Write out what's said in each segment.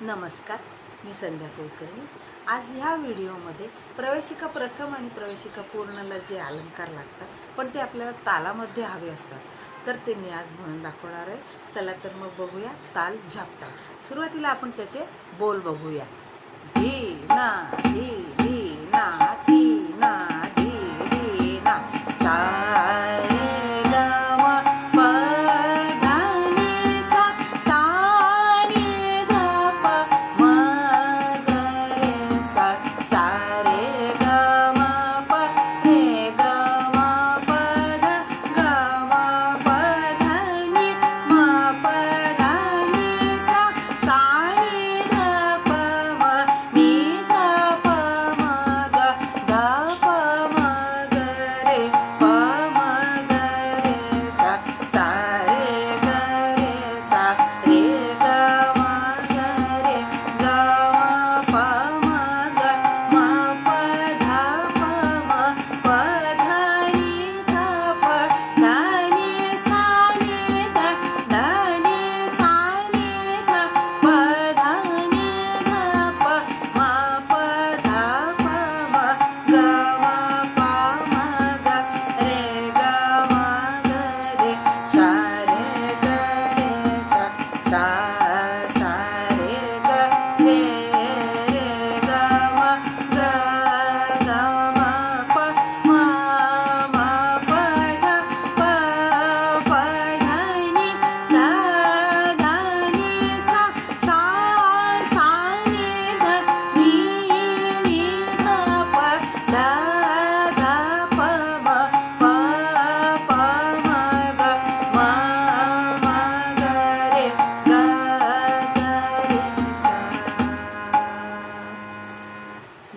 नमस्कार, मी संध्या कुलकर्णी। आज ह्या व्हिडिओमध्ये प्रवेशिका प्रथम आणि प्रवेशिका पूर्णला जे अलंकार लागतात पण ते आपल्याला तालामध्ये हवे असतात, तर ते मी आज म्हणून दाखवणार आहे। चला तर मग बघूया ताल झपटा। सुरुवातीला आपण त्याचे बोल बघूया। धी ना धी धी ना धी ना धी धी ना सा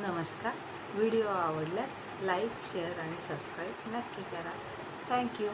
नमस्कार। व्हिडिओ आवडल्यास लाईक, शेअर आणि सबस्क्राईब नक्की करा। थँक्यू।